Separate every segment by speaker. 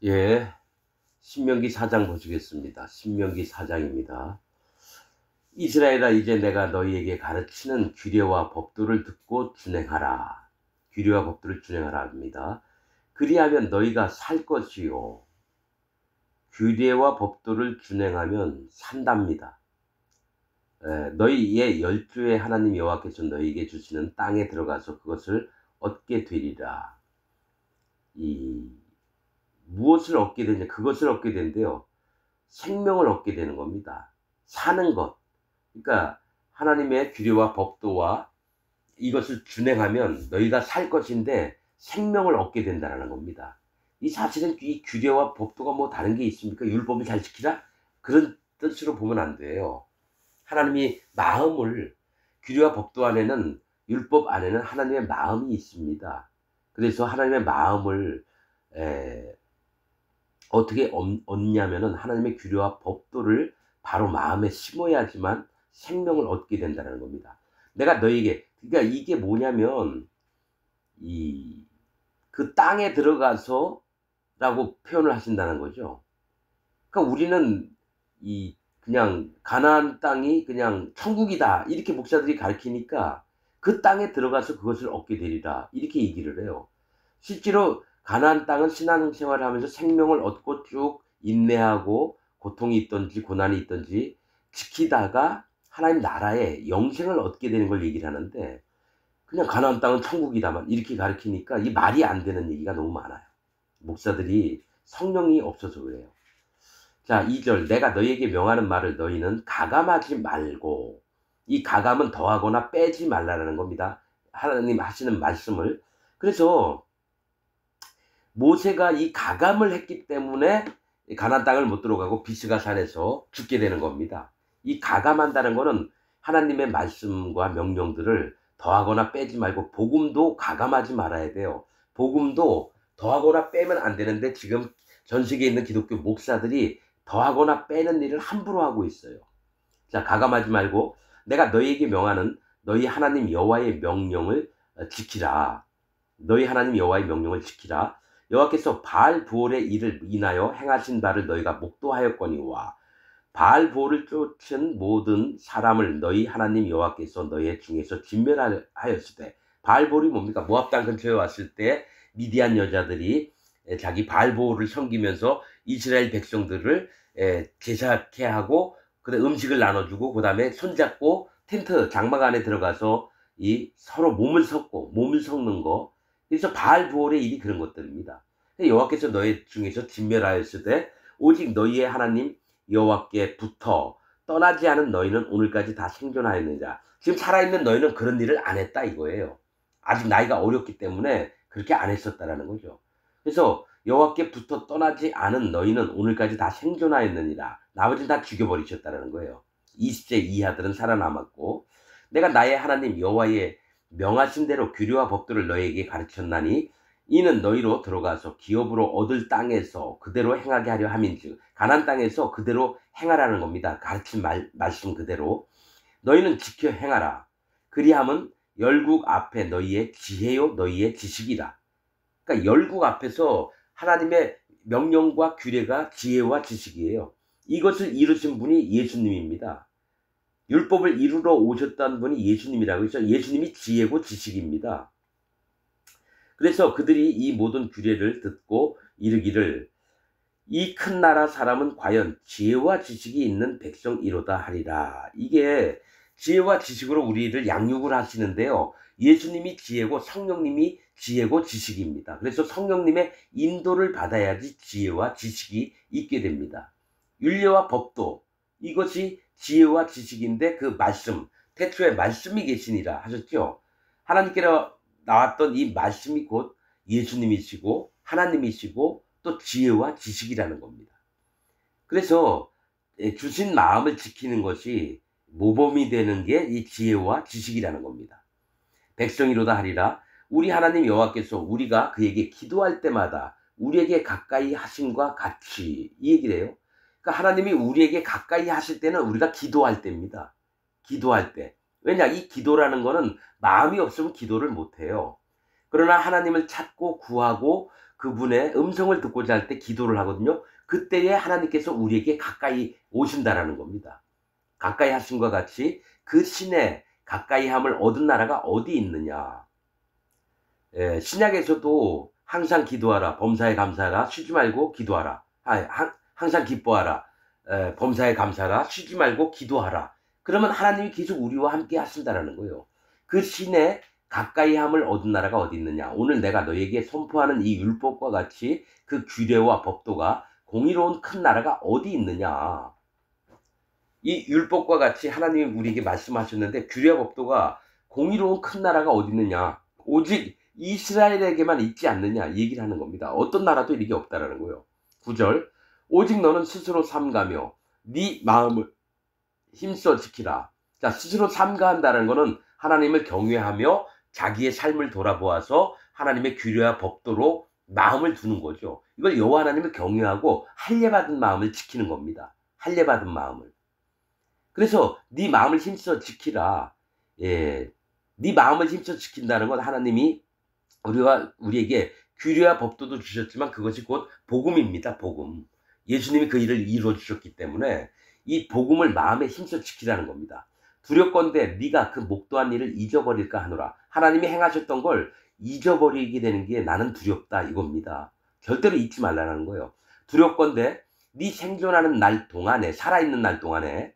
Speaker 1: 예, 신명기 4장 보시겠습니다. 신명기 4장입니다. 이스라엘아, 이제 내가 너희에게 가르치는 규례와 법도를 듣고 준행하라. 규례와 법도를 준행하라 합니다. 그리하면 너희가 살 것이요. 규례와 법도를 준행하면 산답니다. 너희의 열조의 하나님 여호와께서 너희에게 주시는 땅에 들어가서 그것을 얻게 되리라. 무엇을 얻게 되냐? 그것을 얻게 된대요. 생명을 얻게 되는 겁니다. 사는 것. 그러니까 하나님의 규례와 법도와 이것을 준행하면 너희가 살 것인데 생명을 얻게 된다는 겁니다. 이 사실은 이 규례와 법도가 뭐 다른 게 있습니까? 율법을 잘 지키라? 그런 뜻으로 보면 안 돼요. 하나님이 마음을, 규례와 법도 안에는, 율법 안에는 하나님의 마음이 있습니다. 그래서 하나님의 마음을 어떻게 얻냐면은 하나님의 규례와 법도를 바로 마음에 심어야지만 생명을 얻게 된다는 겁니다. 내가 너에게, 그러니까 이게 뭐냐면 그 땅에 들어가서 라고 표현을 하신다는 거죠. 그러니까 우리는 그냥 가나안 땅이 그냥 천국이다 이렇게 목사들이 가르치니까 그 땅에 들어가서 그것을 얻게 되리라 이렇게 얘기를 해요. 실제로 가나안 땅은 신앙생활을 하면서 생명을 얻고 쭉 인내하고 고통이 있든지 고난이 있든지 지키다가 하나님 나라에 영생을 얻게 되는 걸 얘기를 하는데, 그냥 가나안 땅은 천국이다만 이렇게 가르치니까 이 말이 안 되는 얘기가 너무 많아요. 목사들이 성령이 없어서 그래요. 자, 2절, 내가 너희에게 명하는 말을 너희는 가감하지 말고, 이 가감은 더하거나 빼지 말라는 겁니다. 하나님 하시는 말씀을. 그래서 모세가 이 가감을 했기 때문에 가나안 땅을 못 들어가고 비스가 산에서 죽게 되는 겁니다. 이 가감한다는 거는 하나님의 말씀과 명령들을 더하거나 빼지 말고, 복음도 가감하지 말아야 돼요. 복음도 더하거나 빼면 안 되는데 지금 전 세계에 있는 기독교 목사들이 더하거나 빼는 일을 함부로 하고 있어요. 자, 가감하지 말고 내가 너희에게 명하는 너희 하나님 여호와의 명령을 지키라. 너희 하나님 여호와의 명령을 지키라. 여호와께서 바알 부올의 일을 인하여 행하신 바를 너희가 목도하였거니와 바알 부올을 쫓은 모든 사람을 너희 하나님 여호와께서 너희 중에서 진멸하였으되, 바알 부올이 뭡니까? 모압 땅 근처에 왔을 때 미디안 여자들이 자기 바알 부올을 섬기면서 이스라엘 백성들을 제사케 하고 그다음에 음식을 나눠주고 그다음에 손잡고 텐트 장막 안에 들어가서 서로 몸을 섞는 거. 그래서 바알 부올의 일이 그런 것들입니다. 여호와께서 너희 중에서 진멸하였으되 오직 너희의 하나님 여호와께부터 떠나지 않은 너희는 오늘까지 다 생존하였느니라. 지금 살아있는 너희는 그런 일을 안 했다 이거예요. 아직 나이가 어렸기 때문에 그렇게 안 했었다라는 거죠. 그래서 여호와께부터 떠나지 않은 너희는 오늘까지 다 생존하였느니라. 나머지는 다 죽여버리셨다는 거예요. 20세 이하들은 살아남았고, 내가 나의 하나님 여호와의 명하신 대로 규례와 법도를 너희에게 가르쳤나니 이는 너희로 들어가서 기업으로 얻을 땅에서 그대로 행하게 하려 함인즉, 가나안 땅에서 그대로 행하라는 겁니다. 가르친 말씀 그대로 너희는 지켜 행하라. 그리함은 열국 앞에 너희의 지혜요 너희의 지식이라. 그러니까 열국 앞에서 하나님의 명령과 규례가 지혜와 지식이에요. 이것을 이루신 분이 예수님입니다. 율법을 이루러 오셨다는 분이 예수님이라고 해서 예수님이 지혜고 지식입니다. 그래서 그들이 이 모든 규례를 듣고 이르기를, 이 큰 나라 사람은 과연 지혜와 지식이 있는 백성이로다 하리라. 이게 지혜와 지식으로 우리를 양육을 하시는데요. 예수님이 지혜고 성령님이 지혜고 지식입니다. 그래서 성령님의 인도를 받아야지 지혜와 지식이 있게 됩니다. 율례와 법도, 이것이 지혜와 지식인데 그 말씀, 태초에 말씀이 계시니라 하셨죠. 하나님께로 나왔던 이 말씀이 곧 예수님이시고 하나님이시고 또 지혜와 지식이라는 겁니다. 그래서 주신 마음을 지키는 것이 모범이 되는 게 이 지혜와 지식이라는 겁니다. 백성이로다 하리라. 우리 하나님 여호와께서 우리가 그에게 기도할 때마다 우리에게 가까이 하심과 같이, 이 얘기를 해요. 그러니까 하나님이 우리에게 가까이 하실 때는 우리가 기도할 때입니다. 기도할 때. 왜냐, 이 기도라는 거는 마음이 없으면 기도를 못해요. 그러나 하나님을 찾고 구하고 그분의 음성을 듣고자 할 때 기도를 하거든요. 그때에 하나님께서 우리에게 가까이 오신다라는 겁니다. 가까이 하심과 같이 그 신의 가까이 함을 얻은 나라가 어디 있느냐. 신약에서도 항상 기도하라, 범사에 감사하라, 쉬지 말고 기도하라. 항상 기뻐하라, 범사에 감사하라, 쉬지 말고 기도하라. 그러면 하나님이 계속 우리와 함께 하신다라는 거예요. 그 신의 가까이 함을 얻은 나라가 어디 있느냐. 오늘 내가 너에게 선포하는 이 율법과 같이 그 규례와 법도가 공의로운 큰 나라가 어디 있느냐. 이 율법과 같이 하나님이 우리에게 말씀하셨는데 규례와 법도가 공의로운 큰 나라가 어디 있느냐. 오직 이스라엘에게만 있지 않느냐 얘기를 하는 겁니다. 어떤 나라도 이게 없다라는 거예요. 9절 오직 너는 스스로 삼가며 네 마음을 힘써 지키라. 자, 스스로 삼가한다는 것은 하나님을 경외하며 자기의 삶을 돌아보아서 하나님의 규례와 법도로 마음을 두는 거죠. 이걸 여호와 하나님을 경외하고 할례받은 마음을 지키는 겁니다. 할례받은 마음을. 그래서 네 마음을 힘써 지키라. 네 마음을 힘써 지킨다는 건 하나님이 우리에게 규례와 법도도 주셨지만 그것이 곧 복음입니다. 복음. 예수님이 그 일을 이루어 주셨기 때문에 이 복음을 마음에 힘써 지키라는 겁니다. 두렵건대 네가 그 목도한 일을 잊어버릴까 하노라. 하나님이 행하셨던 걸 잊어버리게 되는 게 나는 두렵다 이겁니다. 절대로 잊지 말라는 거예요. 두렵건대 네 생존하는 날 동안에, 살아있는 날 동안에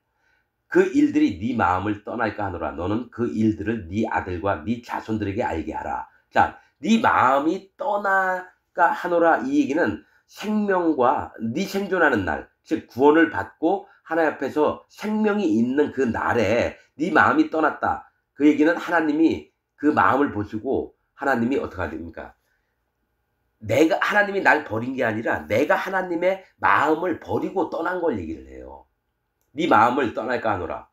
Speaker 1: 그 일들이 네 마음을 떠날까 하노라. 너는 그 일들을 네 아들과 네 자손들에게 알게 하라. 자, 네 마음이 떠나가 하노라. 이 얘기는 생명과 네 생존하는 날, 즉 구원을 받고 하나님 앞에서 생명이 있는 그 날에 네 마음이 떠났다. 그 얘기는 하나님이 그 마음을 보시고 하나님이 어떻게 해야 됩니까? 하나님이 날 버린 게 아니라 내가 하나님의 마음을 버리고 떠난 걸 얘기를 해요. 네 마음을 떠날까 하노라.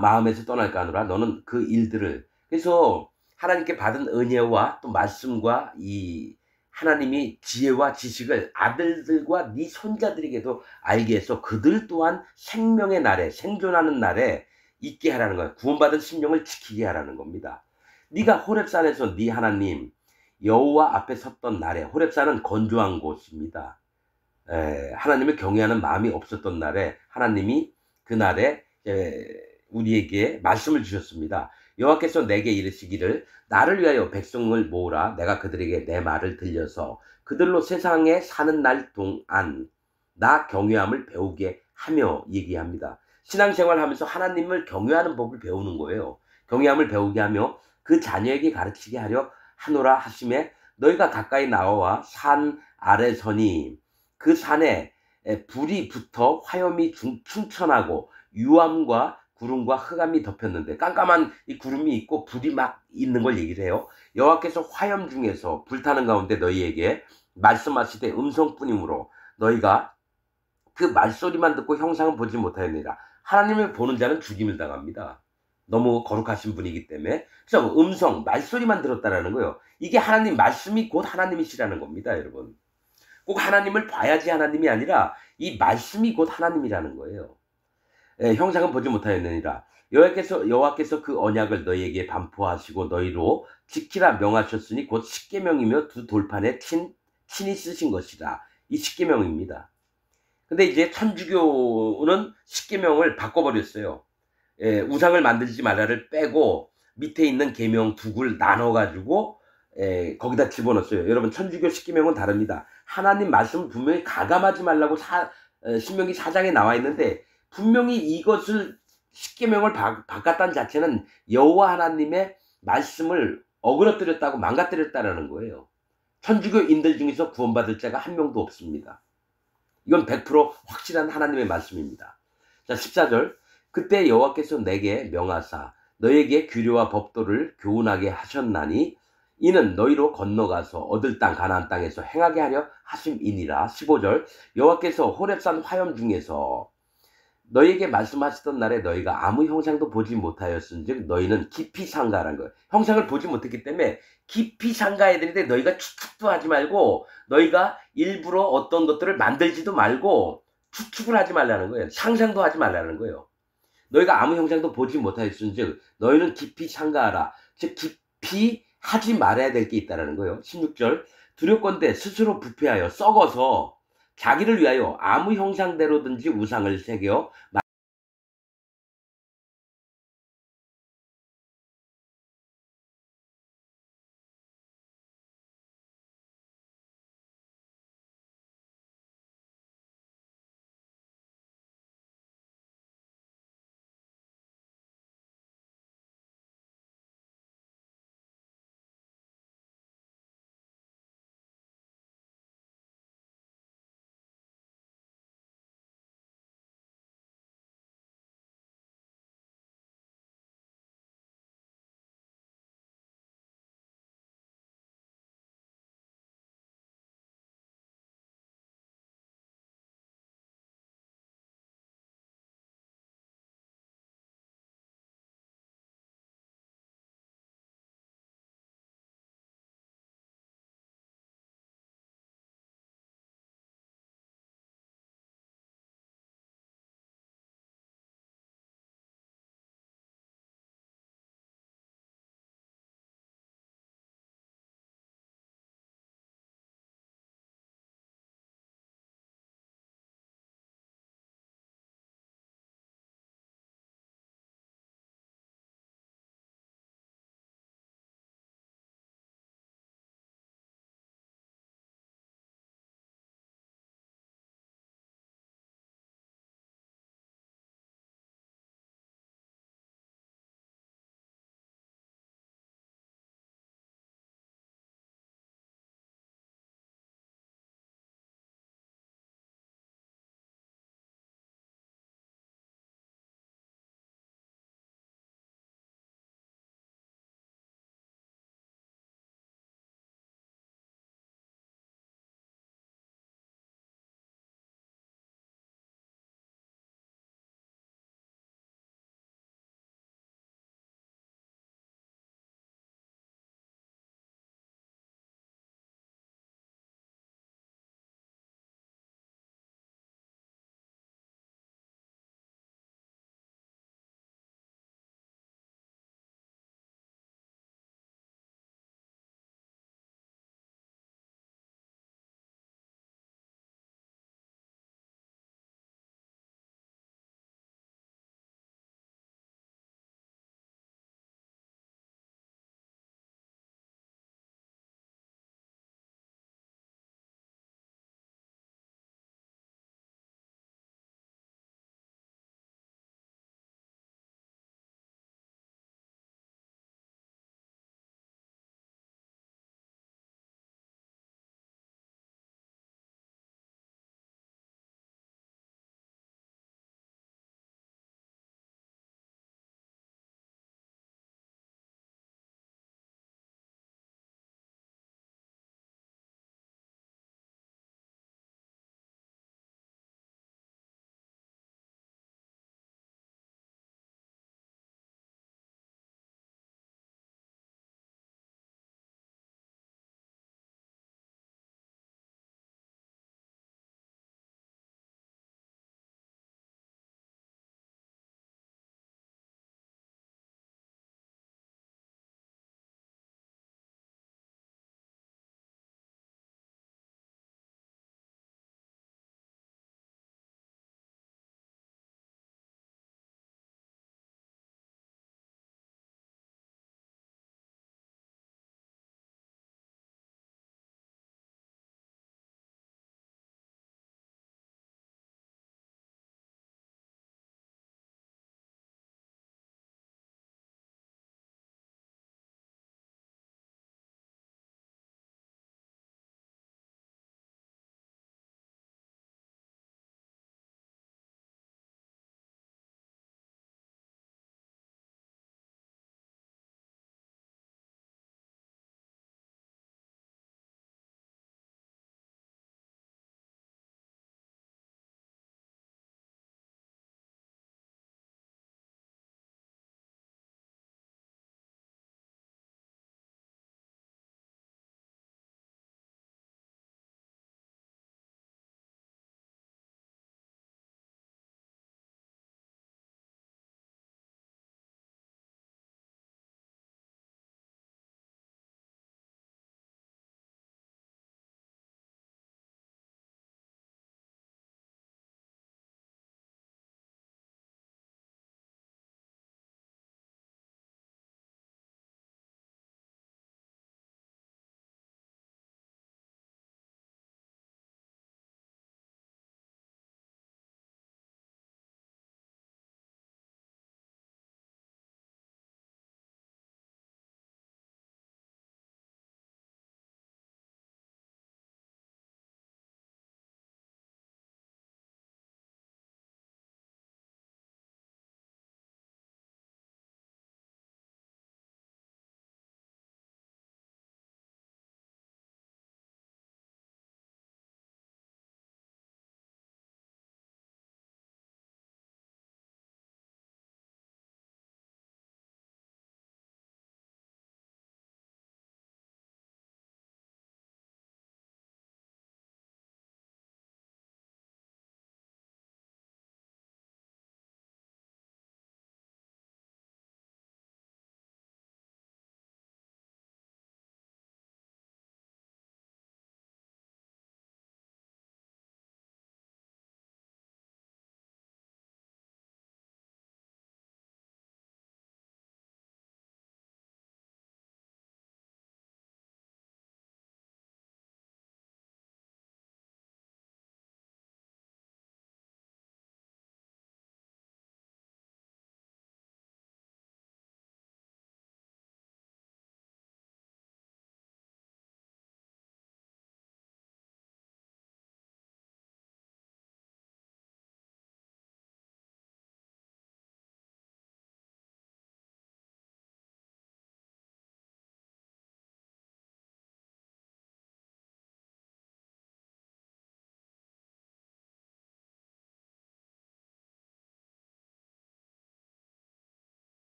Speaker 1: 마음에서 떠날까 하노라. 너는 그 일들을. 그래서 하나님께 받은 은혜와 또 말씀과 이 하나님이 지혜와 지식을 아들들과 네 손자들에게도 알게 해서 그들 또한 생명의 날에, 생존하는 날에 있게 하라는 거야. 구원받은 심령을 지키게 하라는 겁니다. 네가 호렙산에서 네 하나님 여호와 앞에 섰던 날에, 호렙산은 건조한 곳입니다. 하나님을 경외하는 마음이 없었던 날에 하나님이 그 날에 우리에게 말씀을 주셨습니다. 여호와께서 내게 이르시기를 나를 위하여 백성을 모으라. 내가 그들에게 내 말을 들려서 그들로 세상에 사는 날 동안 나 경외함을 배우게 하며 얘기합니다. 신앙생활 하면서 하나님을 경외하는 법을 배우는 거예요. 경외함을 배우게 하며 그 자녀에게 가르치게 하려 하노라 하심에 너희가 가까이 나와 산 아래 서니 그 산에 불이 붙어 화염이 충천하고 유암과 구름과 흑암이 덮였는데 깜깜한 이 구름이 있고 불이 막 있는 걸 얘기를 해요. 여호와께서 화염 중에서 불타는 가운데 너희에게 말씀하시되 음성뿐이므로 너희가 그 말소리만 듣고 형상은 보지 못하였느니라. 하나님을 보는 자는 죽임을 당합니다. 너무 거룩하신 분이기 때문에. 그래서 음성, 말소리만 들었다라는 거예요. 이게 하나님 말씀이 곧 하나님이시라는 겁니다, 여러분. 꼭 하나님을 봐야지 하나님이 아니라 이 말씀이 곧 하나님이라는 거예요. 형상은 보지 못하였느니라. 여호와께서 그 언약을 너희에게 반포하시고 너희로 지키라 명하셨으니 곧 십계명이며 두 돌판에 친히 쓰신 것이라. 이 십계명입니다. 근데 이제 천주교는 십계명을 바꿔버렸어요. 우상을 만들지 말라를 빼고 밑에 있는 계명 두 굴 나눠가지고 거기다 집어넣었어요. 여러분 천주교 십계명은 다릅니다. 하나님 말씀을 분명히 가감하지 말라고 신명기 4장에 나와 있는데 분명히 이것을 십계명을 바꿨다는 자체는 여호와 하나님의 말씀을 어그러뜨렸다고 망가뜨렸다라는 거예요. 천주교인들 중에서 구원받을 자가 한 명도 없습니다. 이건 100% 확실한 하나님의 말씀입니다. 자, 14절 그때 여호와께서 내게 명하사 너에게 규례와 법도를 교훈하게 하셨나니 이는 너희로 건너가서 얻을 땅 가나안 땅에서 행하게 하려 하심이니라. 15절 여호와께서 호렙산 화염 중에서 너희에게 말씀하시던 날에 너희가 아무 형상도 보지 못하였은즉 너희는 깊이 상가라는 거예요. 형상을 보지 못했기 때문에 깊이 상가해야 되는데 너희가 추측도 하지 말고 너희가 일부러 어떤 것들을 만들지도 말고 추측을 하지 말라는 거예요. 상상도 하지 말라는 거예요. 너희가 아무 형상도 보지 못하였은즉 너희는 깊이 상가하라. 즉 깊이 하지 말아야 될 게 있다는 거예요. 16절 두렵건대 스스로 부패하여 썩어서 자기를 위하여 아무 형상대로든지 우상을 새겨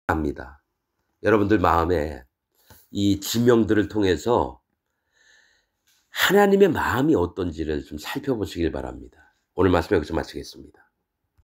Speaker 1: 합니다. 여러분들 마음에 이 지명들을 통해서 하나님의 마음이 어떤지를 좀 살펴보시길 바랍니다. 오늘 말씀 여기서 마치겠습니다.